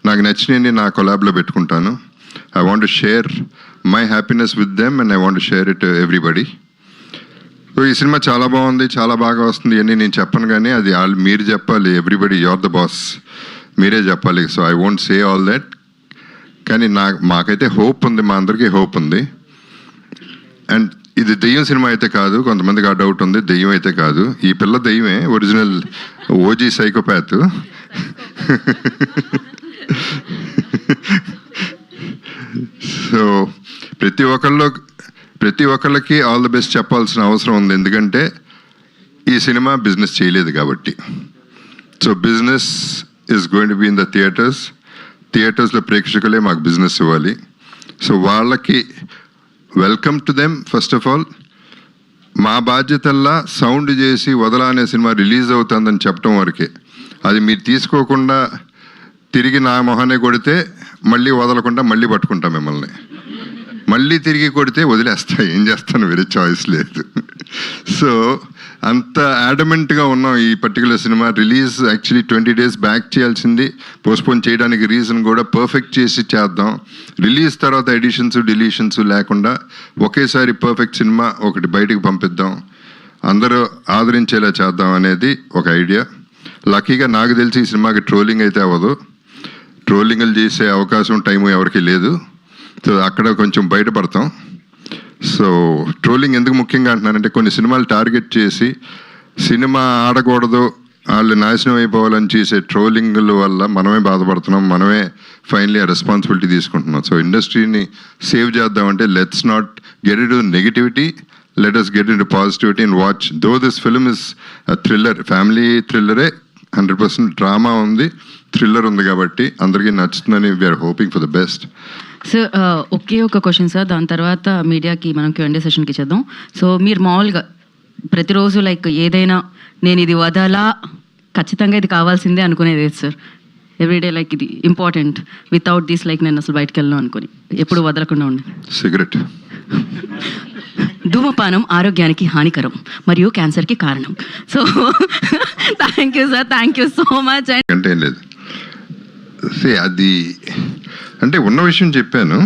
నాకు నచ్చినవి నా కొలాబ్లో పెట్టుకుంటాను. I want to share my happiness with them and I want to share it everybody. So ఈ cinema చాలా బాగుంది, చాలా బాగా వస్తుంది అని నేను చెప్పను, కానీ అది మీరు చెప్పాలి. ఎవ్రీబడి, యూఆర్ ద బాస్, మీరే చెప్పాలి. So I won't say all that. కానీ మాకైతే హోప్ ఉంది, మా అందరికీ హోప్ ఉంది. అండ్ ఇది దెయ్యం సినిమా అయితే కాదు. కొంతమందికి ఆ డౌట్ ఉంది, దెయ్యం అయితే కాదు. ఈ పిల్ల దెయ్యమే, ఒరిజినల్ ఓజీ సైకోపాత్. సో ప్రతి ఒక్కళ్ళకి ఆల్ ది బెస్ట్ చెప్పాల్సిన అవసరం ఉంది. ఎందుకంటే ఈ సినిమా బిజినెస్ చేయలేదు కాబట్టి. So business is going to be in the థియేటర్స్లో ప్రేక్షకులే మాకు బిజినెస్ ఇవ్వాలి. సో వాళ్ళకి welcome to them. First of all మా బాధ్యతల్లా సౌండ్ చేసి వదలా అనే సినిమా రిలీజ్ అవుతుందని చెప్పడం వరకే. అది మీరు తీసుకోకుండా తిరిగి నా మొహానే కొడితే మళ్ళీ వదలకుండా మళ్ళీ పట్టుకుంటాం మిమ్మల్ని. మళ్ళీ తిరిగి కొడితే వదిలేస్తా, ఏం చేస్తాను, వేరే చాయిస్ లేదు. సో అంత యాడమెంట్గా ఉన్నాం. ఈ particular cinema release actually 20 days back చేయాల్సింది, పోస్ట్పోన్ చేయడానికి రీజన్ కూడా పర్ఫెక్ట్ చేసి చేద్దాం. రిలీజ్ తర్వాత ఎడిషన్స్ డిలీషన్స్ లేకుండా ఒకేసారి పర్ఫెక్ట్ సినిమా ఒకటి బయటికి పంపిద్దాం, అందరూ ఆదరించేలా చేద్దాం అనేది ఒక ఐడియా. లక్కీగా నాకు తెలిసి ఈ సినిమాకి ట్రోలింగ్ అయితే అవ్వదు. ట్రోలింగ్లు చేసే అవకాశం టైము ఎవరికి లేదు. సో అక్కడ కొంచెం బయటపడతాం. సో ట్రోలింగ్ ఎందుకు ముఖ్యంగా అంటున్నానంటే, కొన్ని సినిమాలు టార్గెట్ చేసి సినిమా ఆడకూడదు, వాళ్ళు నాశనం అయిపోవాలని చేసే ట్రోలింగ్ల వల్ల మనమే బాధపడుతున్నాం, మనమే ఫైనలీ ఆ రెస్పాన్సిబిలిటీ తీసుకుంటున్నాం. సో ఇండస్ట్రీని సేవ్ చేద్దామంటే let's not get in to negativity, let us get into positivity and watch. Though this film is a thriller, family థ్రిల్లరే, 100% డ్రామా ఉంది, థ్రిల్లర్ ఉంది కాబట్టి అందరికీ నచ్చుతుందని we're hoping for the best. Sir ఒకే ఒక క్వశ్చన్ సార్, దాని తర్వాత మీడియాకి మనం Q&A సెషన్కి ఇచ్చేద్దాం. సో మీరు మామూలుగా ప్రతిరోజు లైక్ ఏదైనా నేను ఇది వదలా, ఖచ్చితంగా ఇది కావాల్సిందే అనుకునేది సార్? ఎవ్రీడే లైక్ ఇది ఇంపార్టెంట్, వితౌట్ దిస్ లైక్ నేను అసలు బయటకు వెళ్ళను అనుకుని ఎప్పుడు వదలకుండా ఉండి. సిగరెట్. ధూమపానం ఆరోగ్యానికి హానికరం మరియు క్యాన్సర్కి కారణం. So thank you sir, thank you so much. అంటే ఏం లేదు, అది అంటే ఉన్న విషయం చెప్పాను.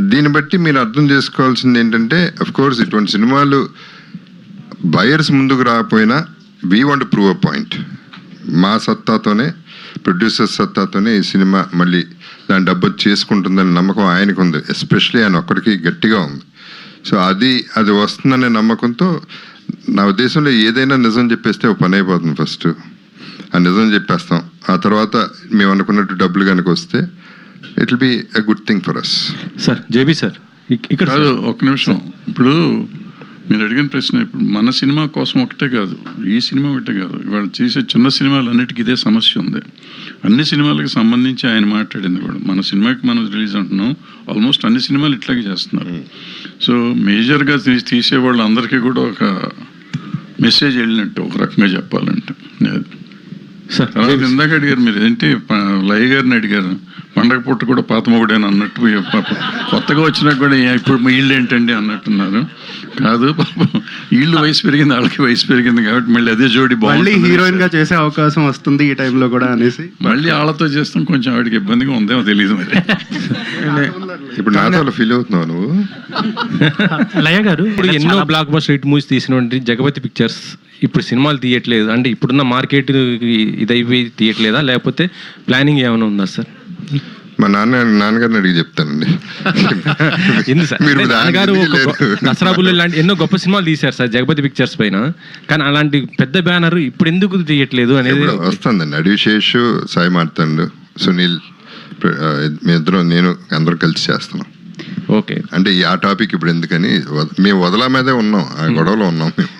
దీన్ని బట్టి మీరు అర్థం చేసుకోవాల్సింది ఏంటంటే, అఫ్ కోర్స్ ఇటువంటి సినిమాలు బయర్స్ ముందుకు రాకపోయినా we want to prove a point. మా సత్తాతోనే, ప్రొడ్యూసర్ సత్తాతోనే ఈ సినిమా మళ్ళీ దాని డబ్బు చేసుకుంటుందని నమ్మకం ఆయనకు ఉంది. ఎస్పెషలీ ఆయన ఒక్కడికి గట్టిగా ఉంది. సో అది వస్తుందనే నమ్మకంతో నా ఉద్దేశంలో ఏదైనా నిజం చెప్పేస్తే ఒక పని అయిపోతుంది. ఫస్ట్ ఆ నిజం చెప్పేస్తాం, ఆ తర్వాత మేము అనుకున్నట్టు డబ్బులు కనుక వస్తే it will be a good thing for us. Sir JB sir ఇక్కడ ఒక నిమిషం. ఇప్పుడు మీరు అడిగిన ప్రశ్న, ఇప్పుడు మన సినిమా కోసం ఒకటే కాదు, ఈ సినిమా ఒకటే కాదు, ఇవాళ చేసే చిన్న సినిమాలు అన్నిటికీ ఇదే సమస్య ఉంది. అన్ని సినిమాలకు సంబంధించి ఆయన మాట్లాడింది కూడా, మన సినిమాకి మనం రిలీజ్ అంటున్నాం, ఆల్మోస్ట్ అన్ని సినిమాలు ఇట్లాగే చేస్తున్నారు. సో మేజర్గా తీసేవాళ్ళు అందరికీ కూడా ఒక మెసేజ్ వెళ్ళినట్టు, ఒక రకంగా చెప్పాలంటే. సార్ తర్వాత ఇందాక అడిగారు మీరు, ఏంటి లయ గారిని అడిగారు, పండగ పుట్ట కూడా పాత మొగుడేని అన్నట్టు, కొత్తగా వచ్చినా కూడా ఇప్పుడు మీ ఇల్లు ఏంటండి అన్నట్టున్నారు. కాదు పాపం, వీళ్ళు వయసు పెరిగింది, వాళ్ళకి వయసు పెరిగింది కాబట్టి మళ్ళీ అదే జోడి బాగుంది, హీరోయిన్ గా చేసే అవకాశం వస్తుంది ఈ టైంలో కూడా అనేసి మళ్ళీ వాళ్ళతో చేస్తాం. కొంచెం ఆవిడకి ఇబ్బందిగా ఉందేమో తెలియదు మరి. ఇప్పుడు నాతో ఫీల్ అవుతున్నావు నువ్వు? లయ గారు, ఇప్పుడు ఎన్నో బ్లాక్ బస్టర్ హిట్ మూవీస్ తీసినటువంటి జగపతి పిక్చర్స్ ఇప్పుడు సినిమాలు తీయట్లేదు అంటే, ఇప్పుడున్న మార్కెట్ ఇదైపోయి తీయట్లేదా, లేకపోతే ప్లానింగ్ ఏమైనా ఉందా సార్? మా నాన్నగారిని అడిగి చెప్తానండి. నాన్నగారు దసరా బుల్లి లాంటి ఎన్నో గొప్ప సినిమాలు తీశారు సార్ జగపతి పిక్చర్స్ పైన, కానీ అలాంటి పెద్ద బ్యానర్ ఇప్పుడు ఎందుకు తీయట్లేదు అనేది వస్తుందండి. అడివిశేష్, సాయి మార్తండు, సునీల్, మీ ఇద్దరు నేను అందరూ కలిసి చేస్తున్నాం. ఓకే, అంటే ఆ టాపిక్ ఇప్పుడు ఎందుకని, మేము వదలా మీదే ఉన్నాం, ఆ గొడవలో ఉన్నాం మేము.